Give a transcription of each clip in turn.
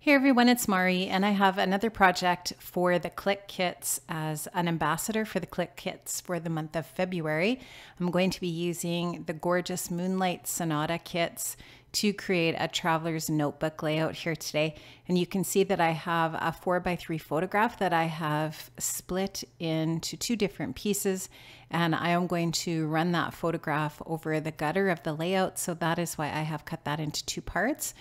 Hey everyone, it's Mari, and I have another project for the Clique Kits as an ambassador for the Clique Kits for the month of February. I'm going to be using the gorgeous Moonlight Sonata kits to create a traveler's notebook layout here today. And you can see that I have a 4x3 photograph that I have split into two different pieces, and I am going to run that photograph over the gutter of the layout, so that is why I have cut that into two parts.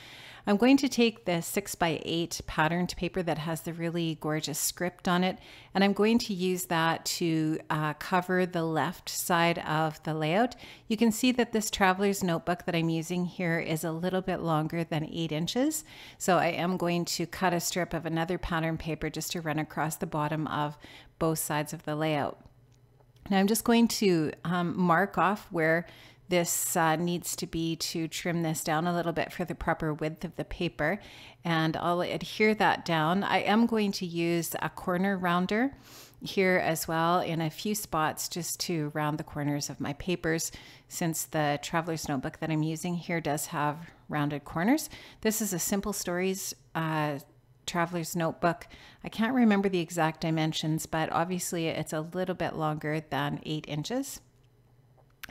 I'm going to take the 6x8 patterned paper that has the really gorgeous script on it, and I'm going to use that to cover the left side of the layout. You can see that this traveler's notebook that I'm using here is a little bit longer than 8 inches. So I am going to cut a strip of another pattern paper just to run across the bottom of both sides of the layout. Now I'm just going to mark off where this needs to be to trim this down a little bit for the proper width of the paper, and I'll adhere that down. I am going to use a corner rounder here as well in a few spots just to round the corners of my papers, since the traveler's notebook that I'm using here does have rounded corners. This is a Simple Stories traveler's notebook. I can't remember the exact dimensions, but obviously it's a little bit longer than 8 inches.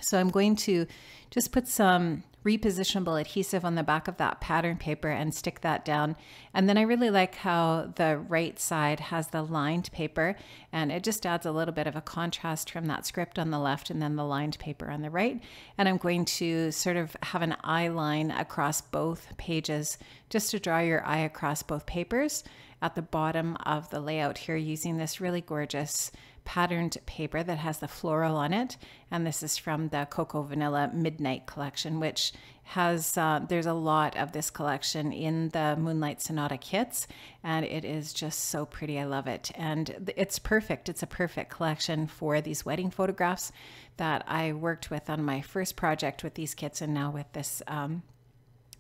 So I'm going to just put some repositionable adhesive on the back of that pattern paper and stick that down. And then I really like how the right side has the lined paper, and it just adds a little bit of a contrast from that script on the left and then the lined paper on the right. And I'm going to sort of have an eye line across both pages just to draw your eye across both papers at the bottom of the layout here, using this really gorgeous patterned paper that has the floral on it. And this is from the Cocoa Vanilla Midnight collection, which has there's a lot of this collection in the Moonlight Sonata kits, and it is just so pretty. I love it, and it's perfect. It's a perfect collection for these wedding photographs that I worked with on my first project with these kits, and now with this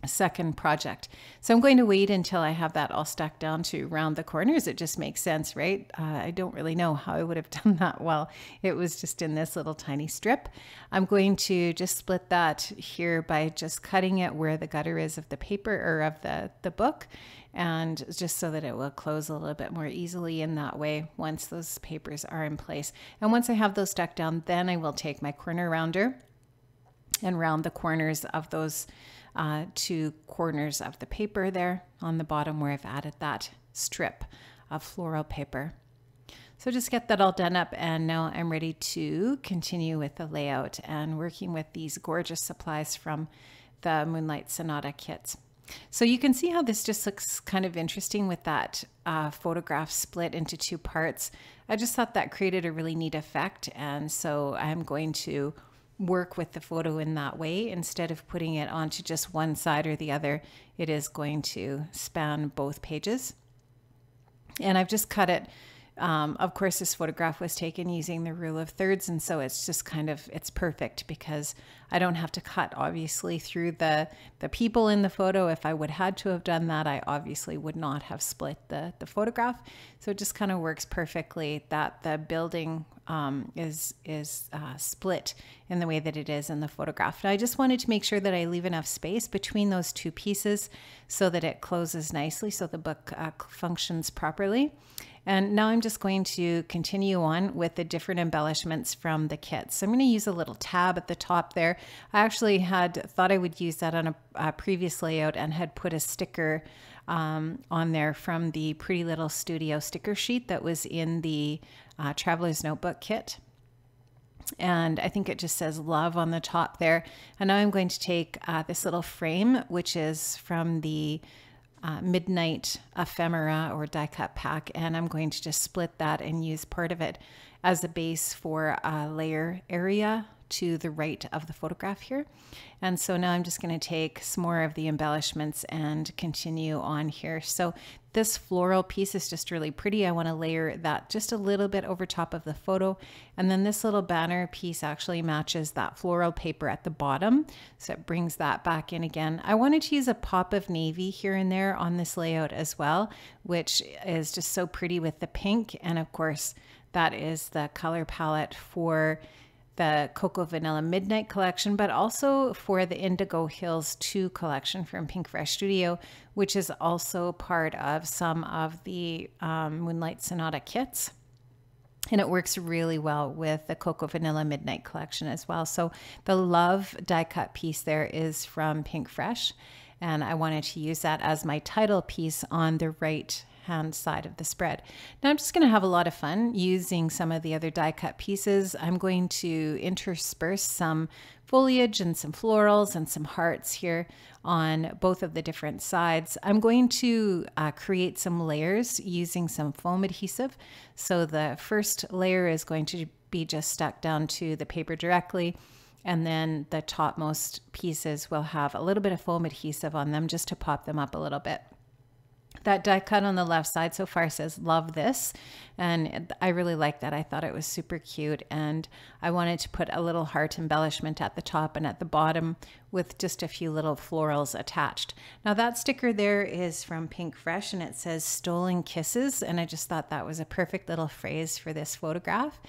second project. So I'm going to wait until I have that all stuck down to round the corners. It just makes sense, right? I don't really know how I would have done that while it was just in this little tiny strip. I'm going to just split that here by just cutting it where the gutter is of the paper, or of the book, and just so that it will close a little bit more easily in that way once those papers are in place. And once I have those stuck down, then I will take my corner rounder and round the corners of those two corners of the paper there on the bottom where I've added that strip of floral paper. So just get that all done up, and now I'm ready to continue with the layout and working with these gorgeous supplies from the Moonlight Sonata kits. So you can see how this just looks kind of interesting with that photograph split into two parts. I just thought that created a really neat effect, and so I'm going to work with the photo in that way. Instead of putting it onto just one side or the other, it is going to span both pages. And I've just cut it. Of course, this photograph was taken using the rule of thirds, and so it's just kind of, it's perfect because I don't have to cut obviously through the people in the photo. If I would had to have done that, I obviously would not have split the photograph. So it just kind of works perfectly that the building is split in the way that it is in the photograph. And I just wanted to make sure that I leave enough space between those two pieces so that it closes nicely, so the book functions properly. And now I'm just going to continue on with the different embellishments from the kit. So I'm going to use a little tab at the top there. I actually had thought I would use that on a previous layout and had put a sticker on there from the Pretty Little Studio sticker sheet that was in the Traveler's Notebook kit. And I think it just says love on the top there. And now I'm going to take this little frame, which is from the Midnight ephemera or die cut pack, and I'm going to just split that and use part of it as a base for a layer area to the right of the photograph here. And so now I'm just going to take some more of the embellishments and continue on here. So this floral piece is just really pretty. I want to layer that just a little bit over top of the photo. And then this little banner piece actually matches that floral paper at the bottom. So it brings that back in again. I wanted to use a pop of navy here and there on this layout as well, which is just so pretty with the pink. And of course, that is the color palette for the Cocoa Vanilla Midnight collection, but also for the Indigo Hills 2 collection from Pink Fresh Studio, which is also part of some of the Moonlight Sonata kits. And it works really well with the Cocoa Vanilla Midnight collection as well. So the Love die cut piece there is from Pink Fresh, and I wanted to use that as my title piece on the right hand side of the spread. Now I'm just going to have a lot of fun using some of the other die cut pieces. I'm going to intersperse some foliage and some florals and some hearts here on both of the different sides. I'm going to create some layers using some foam adhesive. So the first layer is going to be just stuck down to the paper directly, and then the topmost pieces will have a little bit of foam adhesive on them just to pop them up a little bit. That die cut on the left side so far says "Love This," and I really like that. I thought it was super cute, and I wanted to put a little heart embellishment at the top and at the bottom with just a few little florals attached. Now that sticker there is from Pink Fresh, and it says "Stolen Kisses," and I just thought that was a perfect little phrase for this photograph.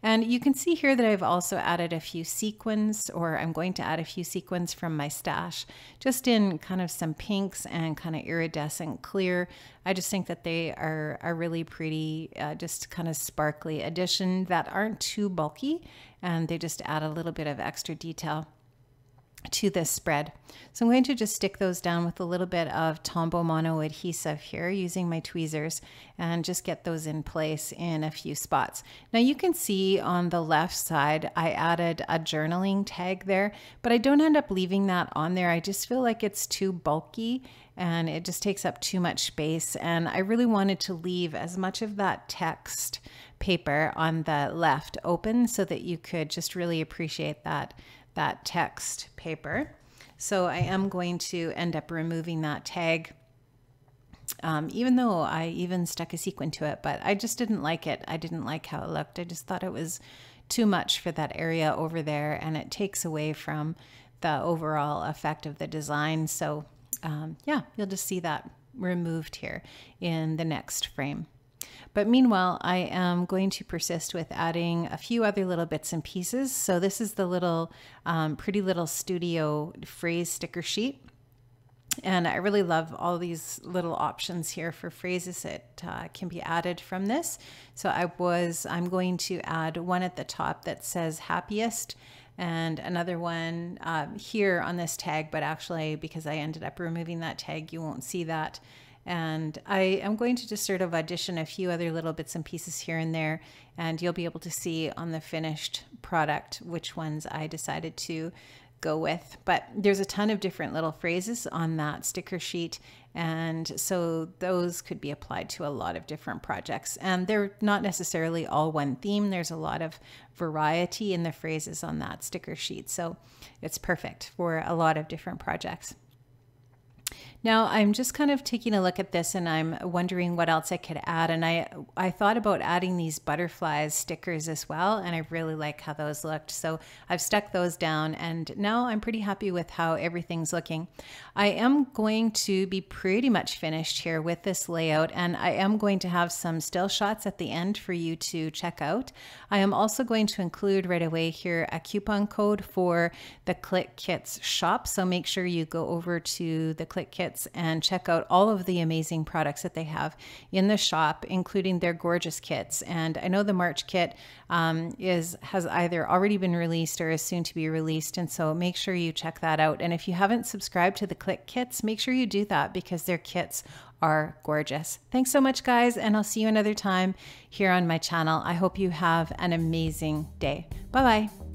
And you can see here that I've also added a few sequins, or I'm going to add a few sequins from my stash, just in kind of some pinks and kind of iridescent clear. I just think that they are a really pretty, just kind of sparkly addition that aren't too bulky, and they just add a little bit of extra detail to this spread. So I'm going to just stick those down with a little bit of Tombow Mono adhesive here using my tweezers, and just get those in place in a few spots. Now you can see on the left side I added a journaling tag there, but I don't end up leaving that on there. I just feel like it's too bulky and it just takes up too much space, and I really wanted to leave as much of that text paper on the left open so that you could just really appreciate that text paper. So I am going to end up removing that tag, even though I even stuck a sequin to it, but I just didn't like it. I didn't like how it looked. I just thought it was too much for that area over there, and it takes away from the overall effect of the design. So yeah, you'll just see that removed here in the next frame. But meanwhile, I am going to persist with adding a few other little bits and pieces. So this is the little Pretty Little Studio phrase sticker sheet. And I really love all these little options here for phrases that can be added from this. So I'm going to add one at the top that says happiest, and another one here on this tag, but actually because I ended up removing that tag, you won't see that. And I am going to just sort of addition a few other little bits and pieces here and there, and you'll be able to see on the finished product which ones I decided to go with. But there's a ton of different little phrases on that sticker sheet, and so those could be applied to a lot of different projects, and they're not necessarily all one theme. There's a lot of variety in the phrases on that sticker sheet, so it's perfect for a lot of different projects. Now I'm just kind of taking a look at this, and I'm wondering what else I could add, and I thought about adding these butterflies stickers as well, and I really like how those looked, so I've stuck those down, and now I'm pretty happy with how everything's looking. I am going to be pretty much finished here with this layout, and I am going to have some still shots at the end for you to check out. I am also going to include right away here a coupon code for the Clique Kits shop, so make sure you go over to the Clique Kits and check out all of the amazing products that they have in the shop, including their gorgeous kits. And I know the March kit has either already been released or is soon to be released, and so make sure you check that out. And if you haven't subscribed to the Clique Kits, make sure you do that because their kits are gorgeous. Thanks so much, guys, and I'll see you another time here on my channel. I hope you have an amazing day. Bye-bye.